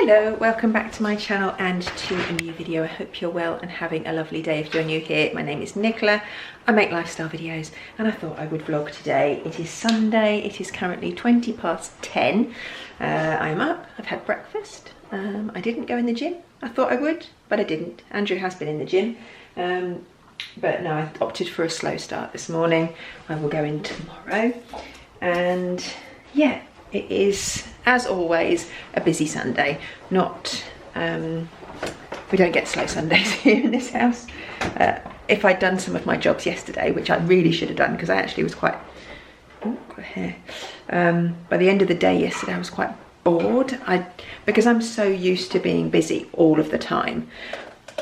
Hello, welcome back to my channel and to a new video. I hope you're well and having a lovely day. If you're new here, my name is Nicola. I make lifestyle videos and I thought I would vlog today. It is Sunday, it is currently 20 past 10. I'm up, I've had breakfast. I didn't go in the gym. I thought I would, but I didn't. Andrew has been in the gym. But no, I opted for a slow start this morning. I will go in tomorrow. And yeah, it is, as always, a busy Sunday. Not, we don't get slow Sundays here in this house. If I'd done some of my jobs yesterday, which I really should have done, because I actually was quite, got hair. By the end of the day yesterday, I was quite bored. Because I'm so used to being busy all of the time,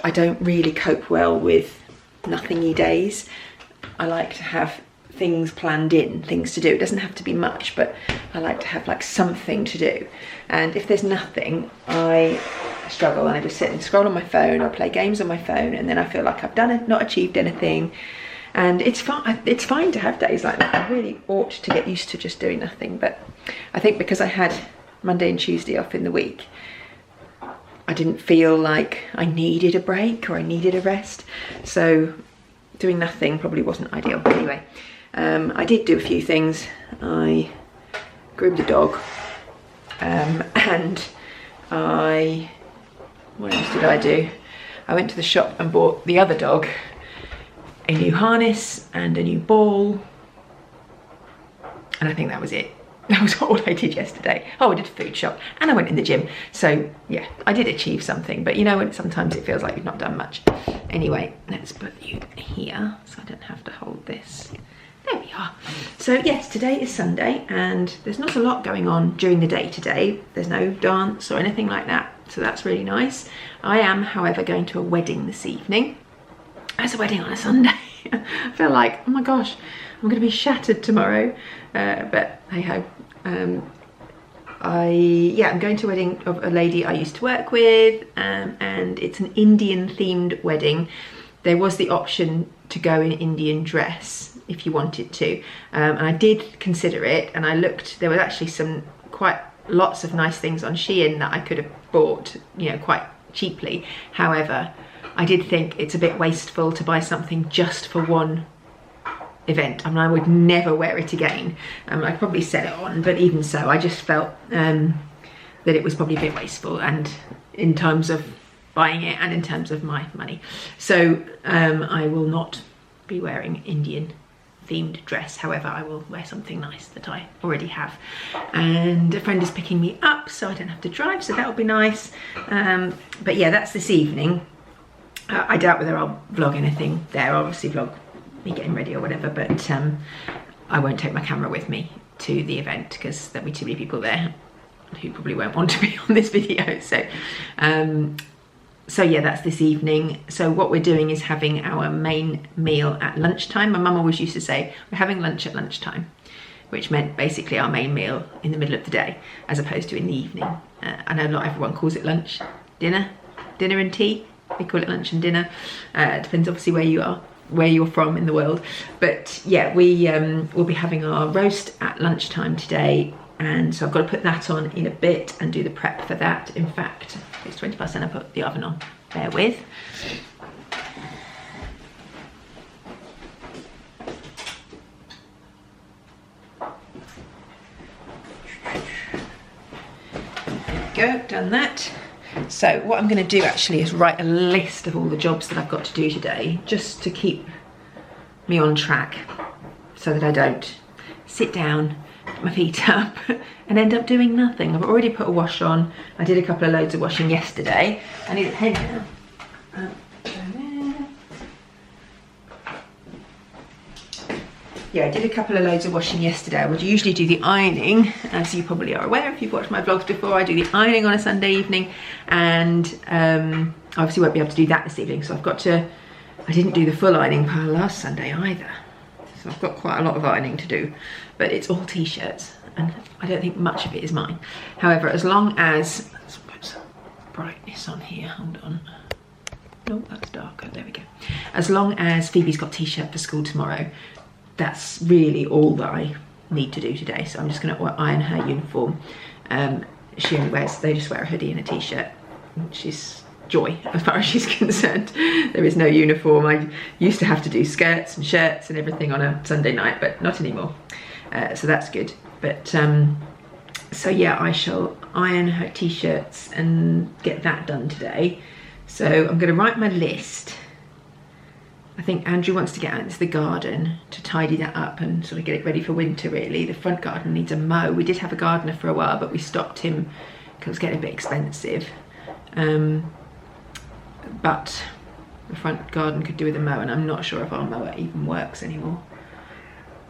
I don't really cope well with nothingy days. I like to have things planned in, things to do. It doesn't have to be much, but I like to have like something to do. And if there's nothing, I struggle and I just sit and scroll on my phone or play games on my phone, and then I feel like I've done it, not achieved anything. And it's fine to have days like that. I really ought to get used to just doing nothing, but I think because I had Monday and Tuesday off in the week, I didn't feel like I needed a break or I needed a rest. So doing nothing probably wasn't ideal. Anyway, I did do a few things. I groomed a dog, and what else did I do? I went to the shop and bought the other dog a new harness and a new ball, and I think that was it. That was all I did yesterday. Oh, I did a food shop and I went in the gym. So yeah, I did achieve something, but you know what, sometimes it feels like you've not done much. Anyway, let's put you here so I don't have to hold this. There we are. So yes, today is Sunday and there's not a lot going on during the day today. There's no dance or anything like that, so that's really nice. I am, however, going to a wedding this evening. There's a wedding on a Sunday. I feel like, oh my gosh, I'm going to be shattered tomorrow, but hey ho. I'm going to a wedding of a lady I used to work with, and it's an Indian themed wedding. There was the option to go in Indian dress if you wanted to, and I did consider it, and I looked, there was actually lots of nice things on Shein that I could have bought, you know, quite cheaply. However, I did think it's a bit wasteful to buy something just for one event. I mean, I would never wear it again. I'd probably sell it on, but even so, I just felt that it was probably a bit wasteful, and in terms of buying it and in terms of my money. So I will not be wearing Indian themed dress. However, I will wear something nice that I already have. And a friend is picking me up, so I don't have to drive, so that'll be nice. But yeah, that's this evening. I doubt whether I'll vlog anything there. I'll obviously vlog me getting ready or whatever, but I won't take my camera with me to the event because there'll be too many people there who probably won't want to be on this video. So so yeah, that's this evening. So what we're doing is having our main meal at lunchtime. My mum always used to say we're having lunch at lunchtime, which meant basically our main meal in the middle of the day as opposed to in the evening. I know not everyone calls it lunch, dinner and tea. We call it lunch and dinner. It depends obviously where you are, where you're from in the world. But yeah, we will be having our roast at lunchtime today, and so I've got to put that on in a bit and do the prep for that. In fact, it's 20 past 10, I put the oven on, bear with. There we go, done that. So what I'm going to do actually is write a list of all the jobs that I've got to do today, just to keep me on track so that I don't sit down, put my feet up and end up doing nothing. I've already put a wash on. I did a couple of loads of washing yesterday. I need a pen now. Yeah, I did a couple of loads of washing yesterday. I would usually do the ironing, as you probably are aware if you've watched my vlogs before. I do the ironing on a Sunday evening, and obviously won't be able to do that this evening. So I didn't do the full ironing pile last Sunday either. So I've got quite a lot of ironing to do, but it's all t-shirts and I don't think much of it is mine. However, as long as, let's put some brightness on here, hold on. No, that's darker, there we go. As long as Phoebe's got t-shirt for school tomorrow, that's really all that I need to do today. So I'm just going to iron her uniform. they just wear a hoodie and a t-shirt. She's joy as far as she's concerned. There is no uniform. I used to have to do skirts and shirts and everything on a Sunday night, but not anymore. So that's good. But so yeah, I shall iron her t-shirts and get that done today. So I'm going to write my list. I think Andrew wants to get out into the garden to tidy that up and sort of get it ready for winter really. The front garden needs a mow. We did have a gardener for a while, but we stopped him because it was getting a bit expensive. But the front garden could do with a mow, and I'm not sure if our mower even works anymore.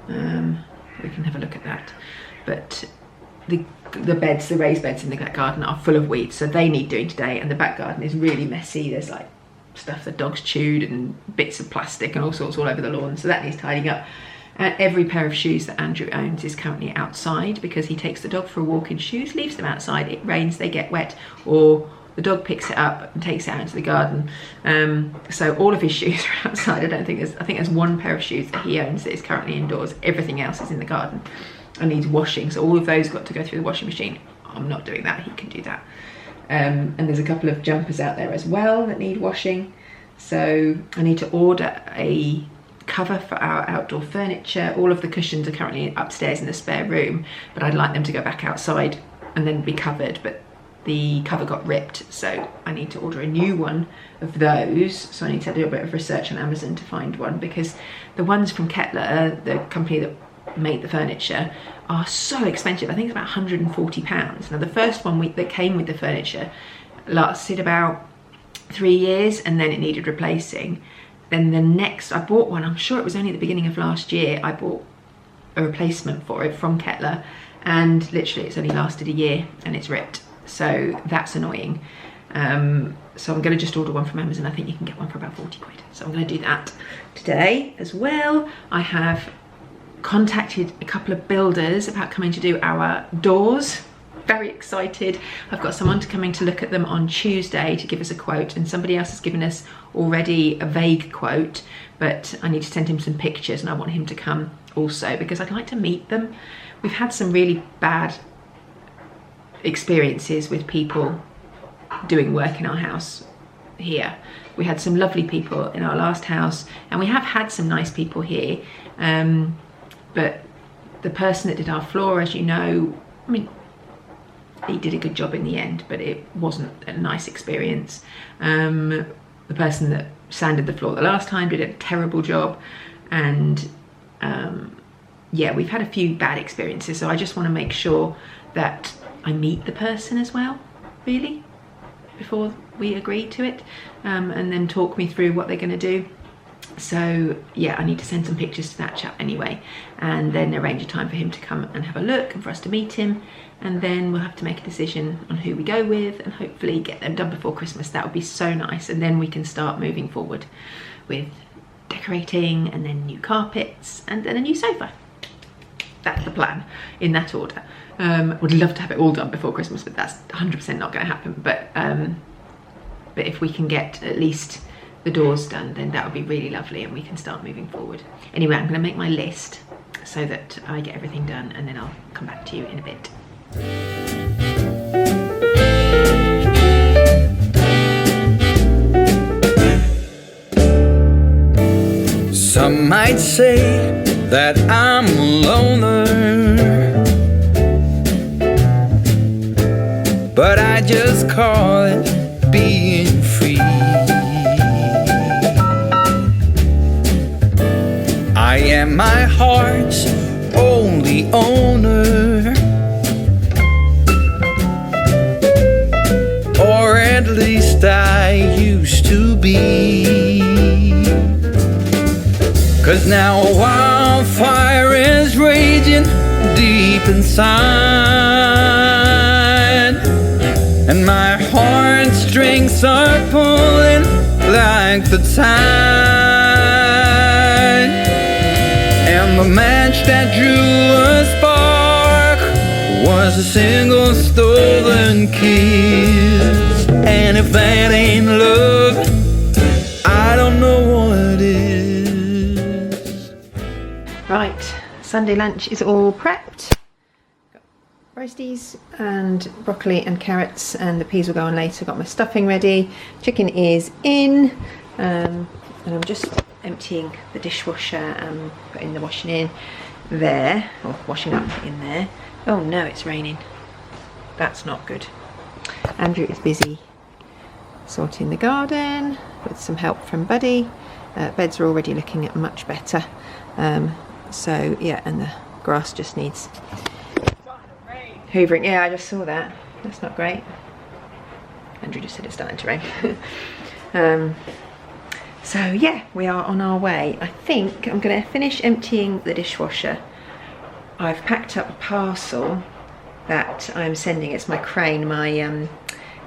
We can have a look at that. But the beds, the raised beds in the garden are full of weeds, so they need doing today, and the back garden is really messy. There's like stuff the dogs chewed and bits of plastic and all sorts all over the lawn, so that needs tidying up. Every pair of shoes that Andrew owns is currently outside because he takes the dog for a walk in shoes, leaves them outside, it rains, they get wet, or the dog picks it up and takes it out into the garden. So all of his shoes are outside. I think there's one pair of shoes that he owns that is currently indoors. Everything else is in the garden and needs washing, so all of those got to go through the washing machine. I'm not doing that, he can do that. And there's a couple of jumpers out there as well that need washing, so I need to order a cover for our outdoor furniture. All of the cushions are currently upstairs in the spare room, but I'd like them to go back outside and then be covered, but the cover got ripped, so I need to order a new one of those. So I need to do a bit of research on Amazon to find one, because the ones from Kettler, the company that made the furniture, are so expensive. I think it's about £140. Now the first one that came with the furniture lasted about 3 years and then it needed replacing. Then the next, I bought one, I'm sure it was only at the beginning of last year, I bought a replacement for it from Kettler, and literally it's only lasted a year and it's ripped. So that's annoying. So I'm going to just order one from Amazon. I think you can get one for about 40 quid. So I'm going to do that today as well. I have contacted a couple of builders about coming to do our doors. Very excited. I've got someone coming to look at them on Tuesday to give us a quote, and somebody else has given us already a vague quote, but I need to send him some pictures and I want him to come also because I'd like to meet them. We've had some really bad experiences with people doing work in our house here. We had some lovely people in our last house, and we have had some nice people here, but the person that did our floor, as you know, I mean, he did a good job in the end, but it wasn't a nice experience. The person that sanded the floor the last time did a terrible job, and yeah, we've had a few bad experiences, so I just want to make sure that I meet the person as well, really, before we agree to it, and then talk me through what they're going to do. So yeah, I need to send some pictures to that chap anyway, and then arrange a time for him to come and have a look and for us to meet him, and then we'll have to make a decision on who we go with and hopefully get them done before Christmas. That would be so nice, and then we can start moving forward with decorating, and then new carpets, and then a new sofa. That's the plan, in that order. Would love to have it all done before Christmas, but that's 100% not going to happen. But if we can get at least the doors done, then that would be really lovely, and we can start moving forward. Anyway, I'm going to make my list so that I get everything done, and then I'll come back to you in a bit. Some might say that I'm a loner, but I just call it being free. I am my heart's only owner, or at least I used to be. 'Cause now a wildfire is raging deep inside, and my heartstrings are pulling like the tide. And the match that drew a spark was a single stolen kiss. And if that ain't love, I don't know what is. Right, Sunday lunch is all prepped. Got Roasties and broccoli and carrots, and the peas will go on later. Got my stuffing ready. Chicken is in, and I'm just emptying the dishwasher and putting the washing in there, or washing up in there. Oh no, it's raining. That's not good. Andrew is busy sorting the garden with some help from Buddy. Beds are already looking much better. So yeah, and the grass just needs hoovering. Yeah, I just saw that. That's not great. Andrew just said it's starting to rain. So yeah, we are on our way. I think I'm going to finish emptying the dishwasher. I've packed up a parcel that I'm sending. It's my crane, my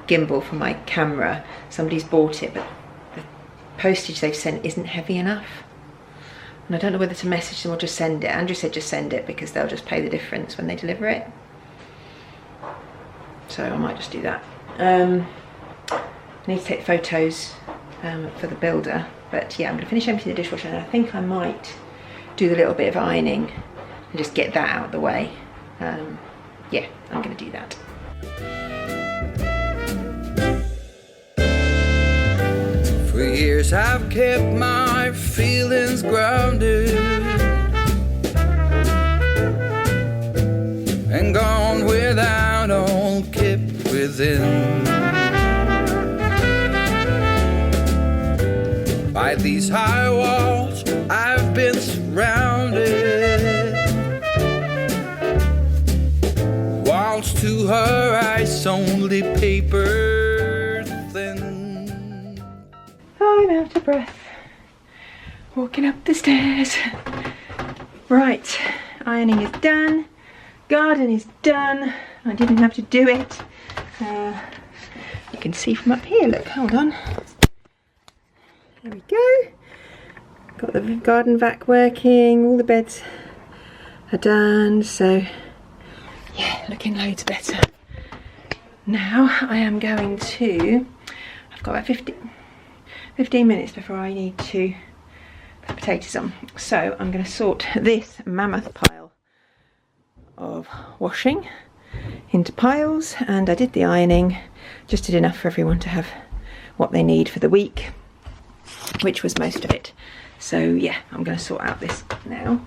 gimbal for my camera. Somebody's bought it, but the postage they've sent isn't heavy enough. And I don't know whether to message them or just send it. Andrew said just send it because they'll just pay the difference when they deliver it. So I might just do that. I need to take photos for the builder. But yeah, I'm going to finish emptying the dishwasher, and I think I might do the little bit of ironing and just get that out of the way. Yeah, I'm going to do that. For years I've kept my feelings grounded and gone without all kept within. By these high walls I've been surrounded. Walls to her ice only paper thin. I'm out of breath. Walking up the stairs. Right, ironing is done. Garden is done. I didn't have to do it. You can see from up here, look, hold on. There we go. Got the garden vac working, all the beds are done, so yeah, looking loads better. Now I am going to, I've got about 15 minutes before I need to put potatoes on. So I'm going to sort this mammoth pile of washing into piles, and I did the ironing, just did enough for everyone to have what they need for the week, which was most of it. So yeah, I'm going to sort out this now.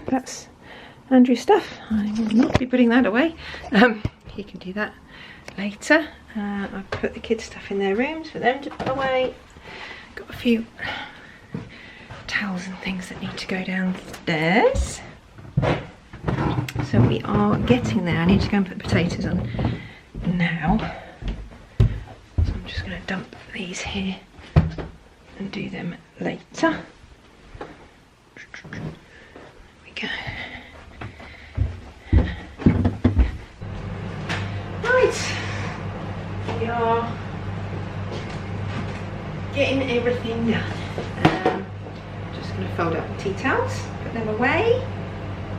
That's Andrew's stuff. I will not be putting that away. He can do that later. I've put the kids' stuff in their rooms for them to put away. Got a few towels and things that need to go downstairs. So we are getting there. I need to go and put the potatoes on now. So I'm just going to dump these here and do them later. Go. Right, we are getting everything done. Just going to fold up the tea towels, put them away.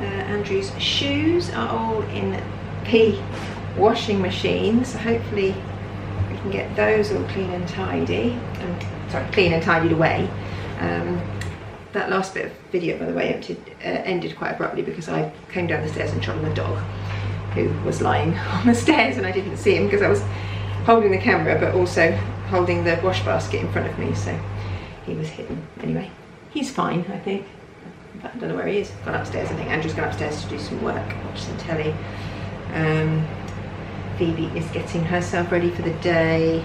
Andrew's shoes are all in the washing machine, so hopefully we can get those all clean and tidy. Clean and tidied away. That last bit of video, by the way, ended quite abruptly because I came down the stairs and trod on the dog, who was lying on the stairs, and I didn't see him because I was holding the camera but also holding the wash basket in front of me, so he was hidden. Anyway, he's fine, I think. In fact, I don't know where he is. Gone upstairs, I think. Andrew's gone upstairs to do some work, watch some telly. Phoebe is getting herself ready for the day.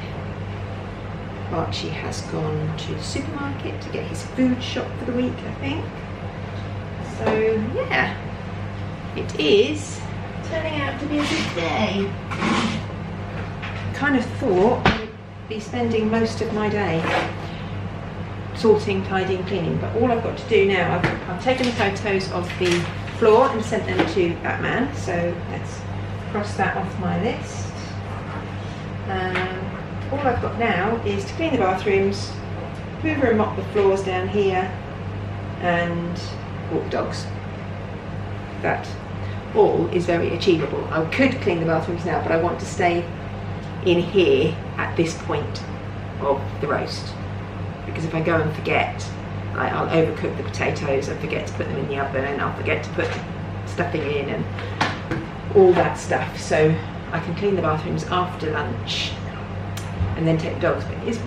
Archie has gone to the supermarket to get his food shop for the week, I think. So yeah, it is turning out to be a good day. Kind of thought I'd be spending most of my day sorting, tidying, cleaning, but all I've got to do now, I've taken the photos of the floor and sent them to that man, so let's cross that off my list. All I've got now is to clean the bathrooms, hoover and mop the floors down here, and walk the dogs. That all is very achievable. I could clean the bathrooms now, but I want to stay in here at this point of the roast, because if I go and forget, I'll overcook the potatoes and forget to put them in the oven, and I'll forget to put stuffing in and all that stuff. So I can clean the bathrooms after lunch and then take the dogs. But it is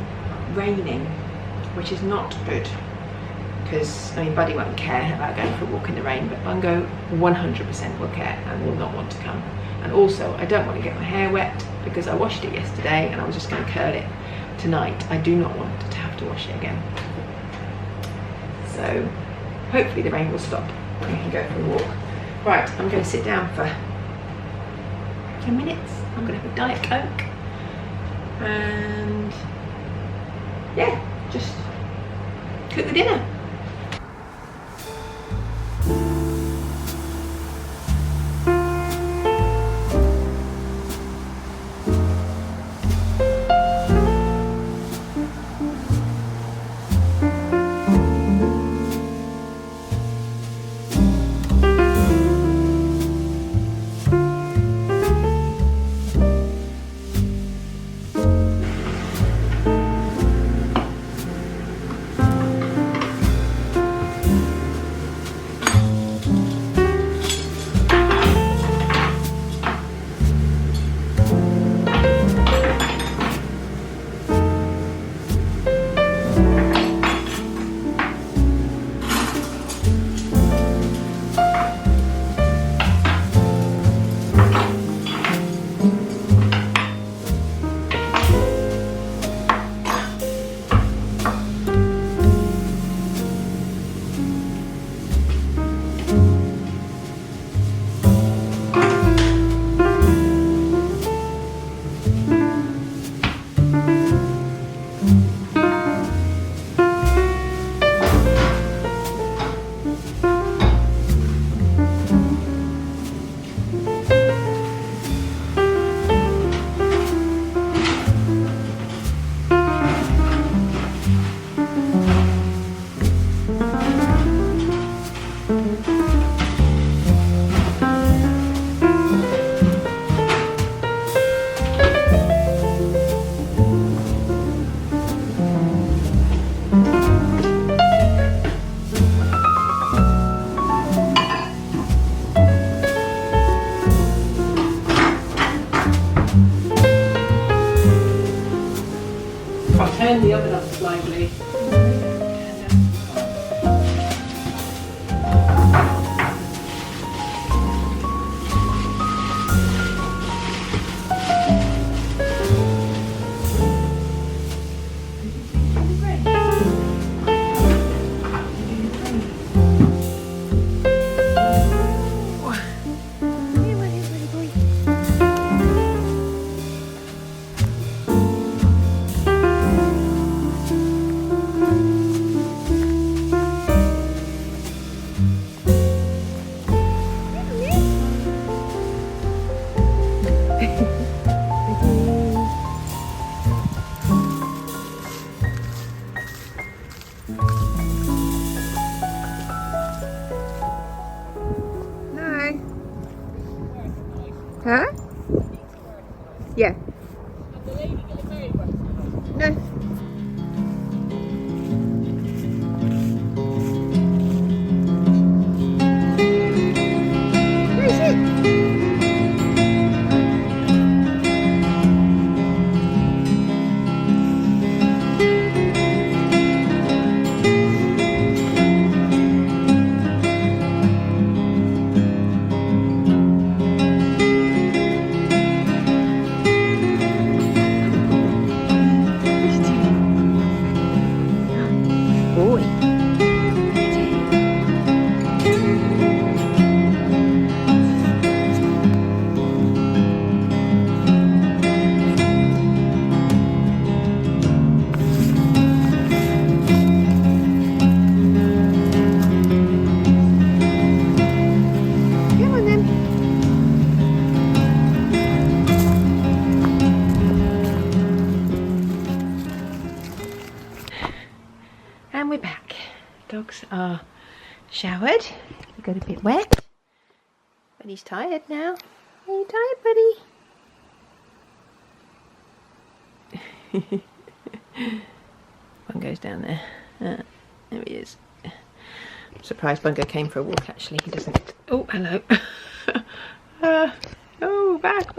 raining, which is not good, because I mean Buddy won't care about going for a walk in the rain, but Bungo 100% will care and will not want to come. And also I don't want to get my hair wet, because I washed it yesterday and I was just going to curl it tonight. I do not want to have to wash it again. So hopefully the rain will stop and we can go for a walk. Right, I'm going to sit down for 10 minutes. I'm going to have a Diet Coke and yeah, just cook the dinner. Turn the oven up slightly. dogs are showered. He got a bit wet, but he's tired now. Are you tired, buddy? Bungo's down there. There he is. I'm surprised Bungo came for a walk actually. He doesn't. Oh, hello. Oh, back.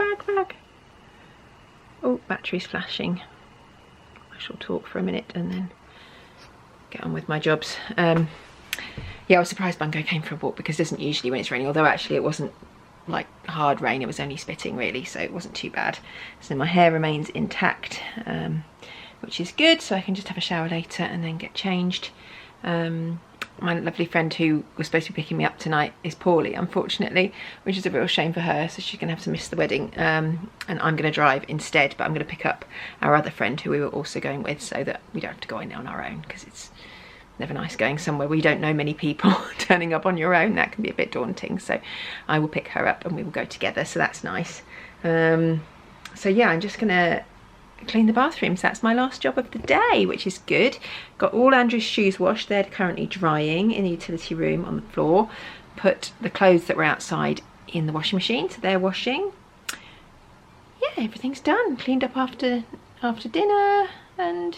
Oh, battery's flashing. I shall talk for a minute and then get on with my jobs. Yeah, I was surprised Bungo came for a walk because it doesn't usually when it's raining, although actually it wasn't like hard rain, it was only spitting really, so it wasn't too bad. So my hair remains intact, which is good, so I can just have a shower later and then get changed. My lovely friend who was supposed to be picking me up tonight is poorly, unfortunately, which is a real shame for her, so she's going to have to miss the wedding, and I'm going to drive instead, but I'm going to pick up our other friend who we were also going with so that we don't have to go in on our own, because it's never nice going somewhere where you don't know many people. Turning up on your own, that can be a bit daunting, so I will pick her up and we will go together, so that's nice. So yeah, I'm just going to clean the bathrooms. That's my last job of the day, which is good. Got all Andrew's shoes washed. They're currently drying in the utility room on the floor. Put the clothes that were outside in the washing machine, so they're washing. Yeah, everything's done. Cleaned up after dinner, and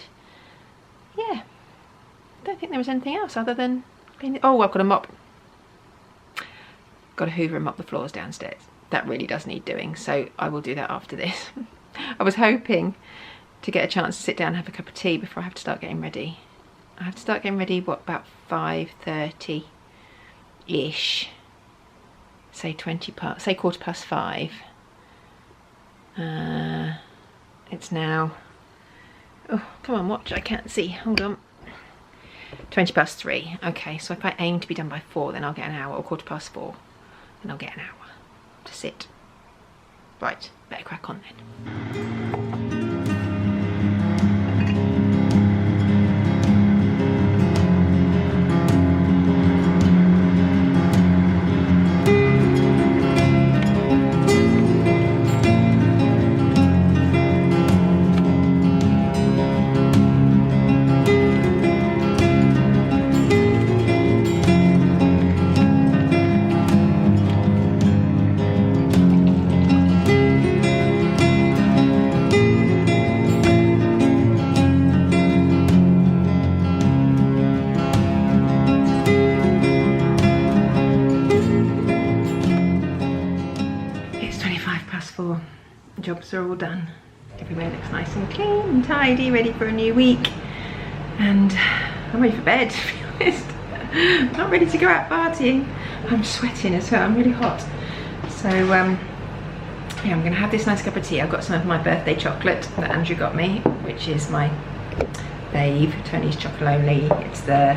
yeah, don't think there was anything else other than cleaning. Oh, I've got a mop. Got to hoover and mop the floors downstairs. That really does need doing, so I will do that after this. I was hoping to get a chance to sit down and have a cup of tea before I have to start getting ready. I have to start getting ready, what, about 5:30-ish. Say 5:15. It's now, oh, come on, watch, I can't see, hold on. 3:20. Okay, so if I aim to be done by 4, then I'll get an hour, or 4:15, then I'll get an hour to sit. Right, better crack on then. Jobs are all done. Everywhere looks nice and clean and tidy, ready for a new week. And I'm ready for bed, to be honest. I'm not ready to go out partying. I'm sweating as well, I'm really hot. So yeah, I'm gonna have this nice cup of tea. I've got some of my birthday chocolate that Andrew got me, which is my fave, Tony's Chocolonely. It's the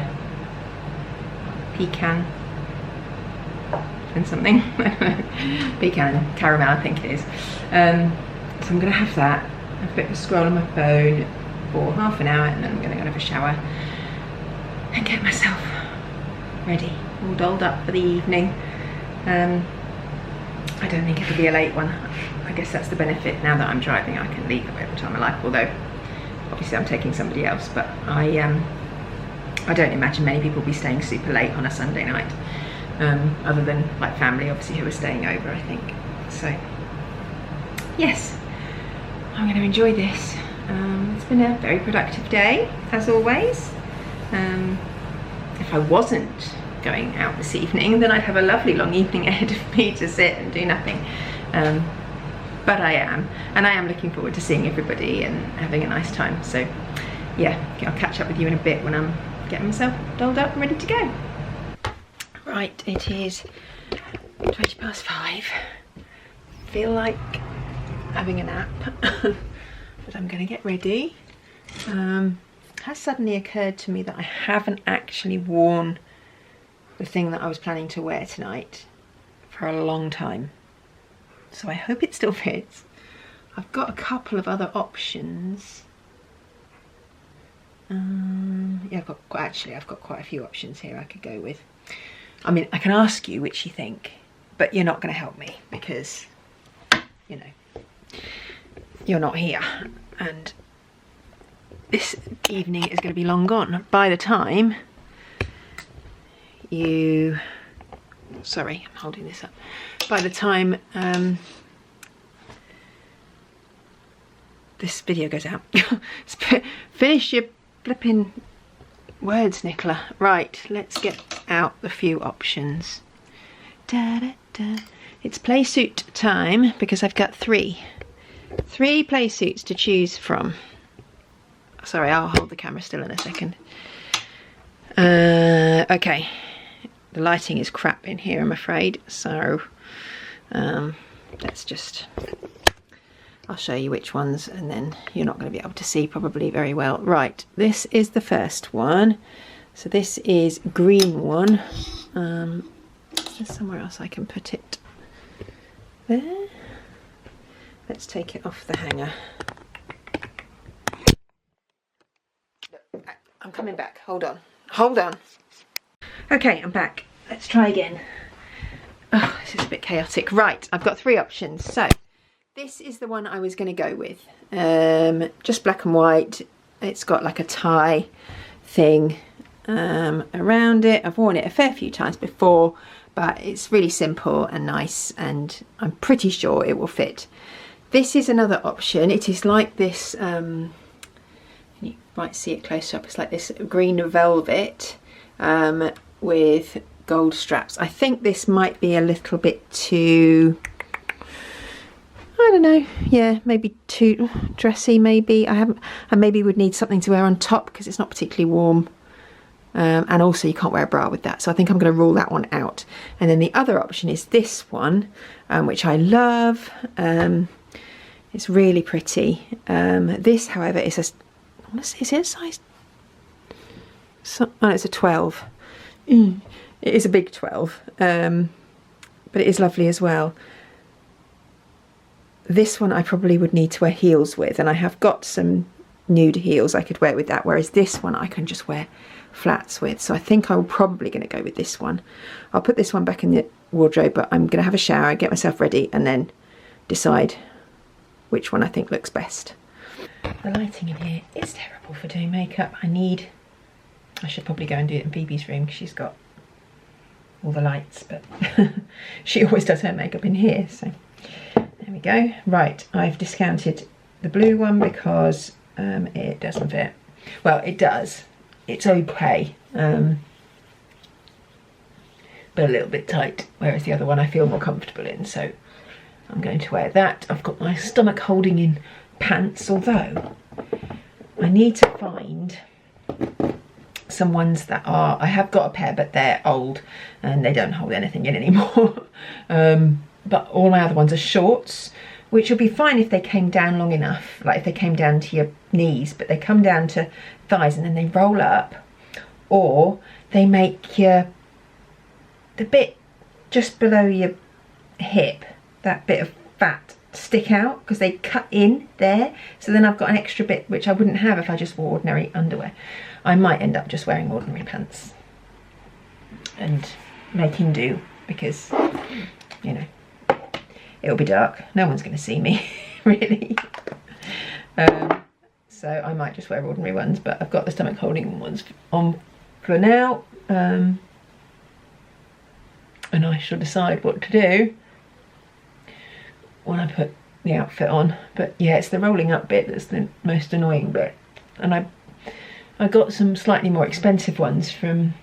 pecan and something, pecan and caramel, I think it is. So I'm going to have that, have a bit of a scroll on my phone for half an hour, and then I'm going to go and have a shower and get myself ready, all dolled up for the evening. I don't think it'll be a late one. I guess that's the benefit. Now that I'm driving, I can leave at whatever time I like, although obviously I'm taking somebody else, but I don't imagine many people will be staying super late on a Sunday night. Other than like family obviously who are staying over, I think. So yes, I'm going to enjoy this. It's been a very productive day as always. If I wasn't going out this evening, then I'd have a lovely long evening ahead of me to sit and do nothing, but I am, and I am looking forward to seeing everybody and having a nice time. So yeah, I'll catch up with you in a bit when I'm getting myself dolled up and ready to go. Right, it is 5:20. Feel like having a nap, but I'm going to get ready. It has suddenly occurred to me that I haven't actually worn the thing that I was planning to wear tonight for a long time, so I hope it still fits. I've got a couple of other options. Yeah, I've got quite a few options here I could go with. I mean, I can ask you which you think, but you're not going to help me because, you know, you're not here, and this evening is going to be long gone by the time you, sorry, I'm holding this up, by the time this video goes out, finish your flipping words, Nicola. Right, let's get out the few options. Da, da, da. It's play suit time because I've got three play suits to choose from. Sorry, I'll hold the camera still in a second. Okay, the lighting is crap in here, I'm afraid, so let's just, I'll show you which ones and then you're not going to be able to see probably very well. Right, this is the first one. So this is green one. Is there somewhere else I can put it? There. Let's take it off the hanger. I'm coming back, hold on. Hold on. Okay, I'm back. Let's try again. Oh, this is a bit chaotic. Right, I've got three options. So this is the one I was going to go with. Just black and white. It's got like a tie thing around it. I've worn it a fair few times before, but it's really simple and nice, and I'm pretty sure it will fit. This is another option. It is like this, you might see it close up, it's like this green velvet with gold straps. I think this might be a little bit too, I don't know, yeah, maybe too dressy maybe. I maybe would need something to wear on top because it's not particularly warm. And also you can't wear a bra with that, so I think I'm going to rule that one out. And then the other option is this one, which I love. It's really pretty. This, however, is a, I want to say, is it a size? Oh, it's a 12. It is a big 12, but it is lovely as well. This one I probably would need to wear heels with, and I have got some nude heels I could wear with that, whereas this one I can just wear flats with. So I think I'm probably going to go with this one. I'll put this one back in the wardrobe, but I'm going to have a shower, get myself ready, and then decide which one I think looks best. The lighting in here is terrible for doing makeup. I should probably go and do it in Phoebe's room because she's got all the lights, but she always does her makeup in here, so there we go. Right, I've discounted the blue one because it doesn't fit. Well, it does. It's okay, but a little bit tight, whereas the other one I feel more comfortable in, so I'm going to wear that. I've got my stomach holding in pants, although I need to find some ones that are, I have got a pair, but they're old and they don't hold anything in anymore. But all my other ones are shorts, which would be fine if they came down long enough, like if they came down to your knees, but they come down to thighs and then they roll up, or they make the bit just below your hip, that bit of fat, stick out because they cut in there. So then I've got an extra bit which I wouldn't have if I just wore ordinary underwear. I might end up just wearing ordinary pants and making do because, you know, it'll be dark. No one's going to see me, really. So I might just wear ordinary ones, but I've got the stomach holding ones on for now. And I shall decide what to do when I put the outfit on. But yeah, it's the rolling up bit that's the most annoying bit. And I got some slightly more expensive ones from,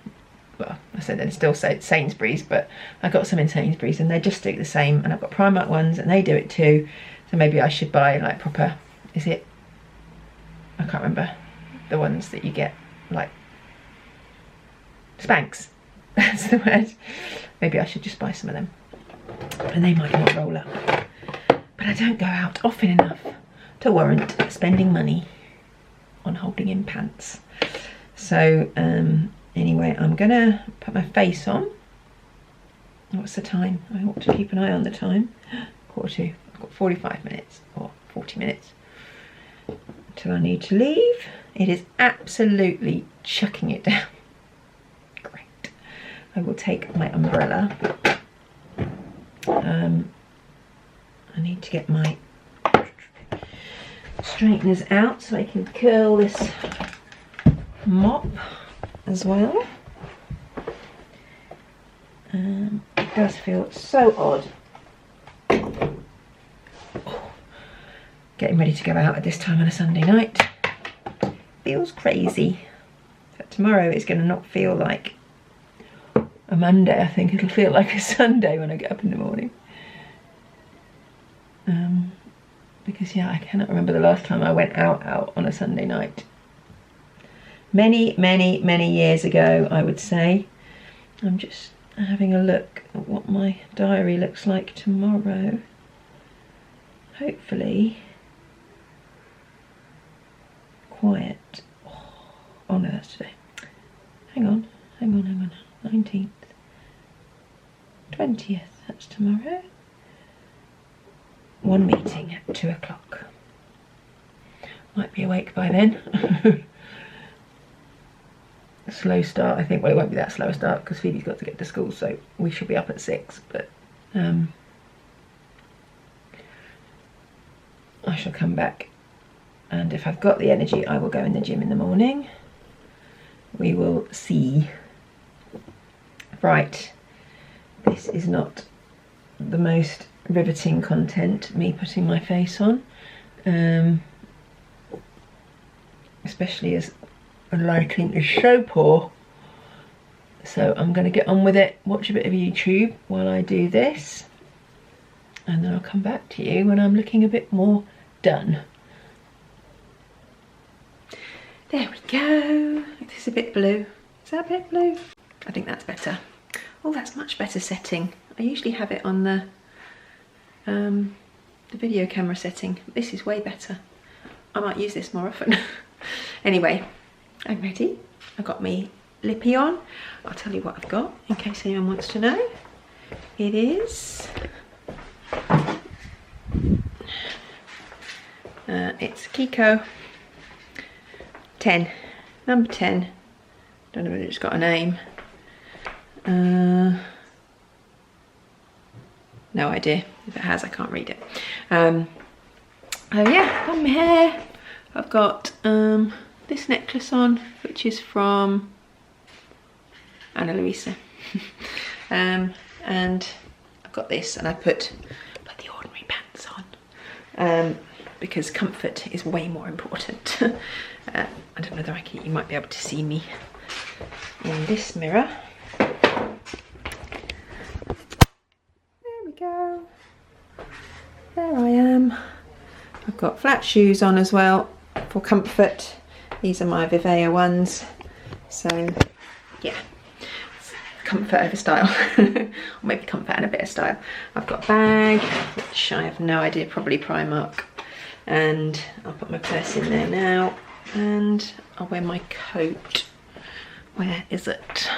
well, I said they're still Sainsbury's, but I got some in Sainsbury's and they just do the same. And I've got Primark ones and they do it too. So maybe I should buy like proper, is it, I can't remember, the ones that you get like Spanx, that's the word. Maybe I should just buy some of them and they might not roll up. But I don't go out often enough to warrant spending money on holding in pants. So anyway, I'm gonna put my face on. What's the time? I ought to keep an eye on the time. 1:45. I've got 45 minutes or 40 minutes till I need to leave. It is absolutely chucking it down. Great. I will take my umbrella. I need to get my straighteners out so I can curl this mop as well. It does feel so odd. Getting ready to go out at this time on a Sunday night. Feels crazy. But tomorrow is going to not feel like a Monday. I think it'll feel like a Sunday when I get up in the morning. Because yeah, I cannot remember the last time I went out on a Sunday night. Many years ago, I would say. I'm just having a look at what my diary looks like tomorrow. Hopefully quiet. Oh no, that's today. Hang on. 19th, 20th, that's tomorrow. One meeting at 2 o'clock. Might be awake by then. Slow start, I think. Well, it won't be that slow a start because Phoebe's got to get to school, so we should be up at 6, but I shall come back, and if I've got the energy I will go in the gym in the morning. We will see. Right, this is not the most riveting content, me putting my face on, especially as the lighting is so poor. So I'm going to get on with it, watch a bit of YouTube while I do this, and then I'll come back to you when I'm looking a bit more done. There we go. This is a bit blue. Is that a bit blue? I think that's better. Oh, that's much better setting. I usually have it on the video camera setting. This is way better. I might use this more often. Anyway, I'm ready. I've got me lippy on. I'll tell you what I've got in case anyone wants to know. It is it's Kiko 10, number 10. Don't know whether it's got a name. No idea. If it has, I can't read it. Oh yeah, on my hair I've got this necklace on, which is from Anna Luisa. And I've got this, and I put the ordinary pants on because comfort is way more important. I don't know whether you might be able to see me in this mirror. There we go. There I am. I've got flat shoes on as well for comfort. These are my Vivea ones. So yeah, comfort over style. Or maybe comfort and a bit of style. I've got a bag, which I have no idea, probably Primark. And I'll put my purse in there now. And I'll wear my coat. Where is it?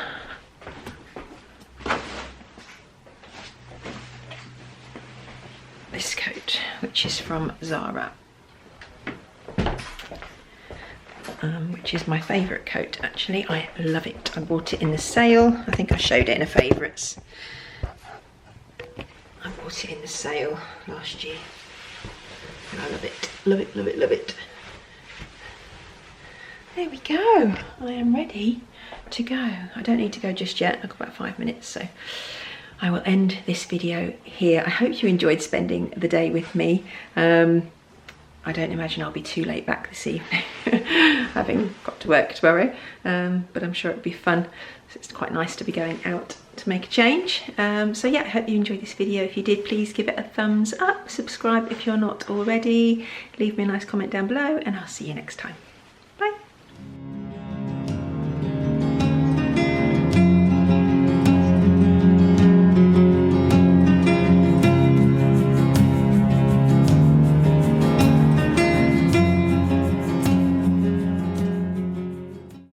This coat, which is from Zara. Which is my favourite coat, actually. I love it. I bought it in the sale. I think I showed it in a favourites. I bought it in the sale last year. And I love it. Love it, love it, love it. There we go. I am ready to go. I don't need to go just yet. I've got about 5 minutes, so I will end this video here. I hope you enjoyed spending the day with me. I don't imagine I'll be too late back this evening, having got to work tomorrow, but I'm sure it'll be fun. So it's quite nice to be going out to make a change. So yeah, I hope you enjoyed this video. If you did, please give it a thumbs up, subscribe if you're not already, leave me a nice comment down below, and I'll see you next time.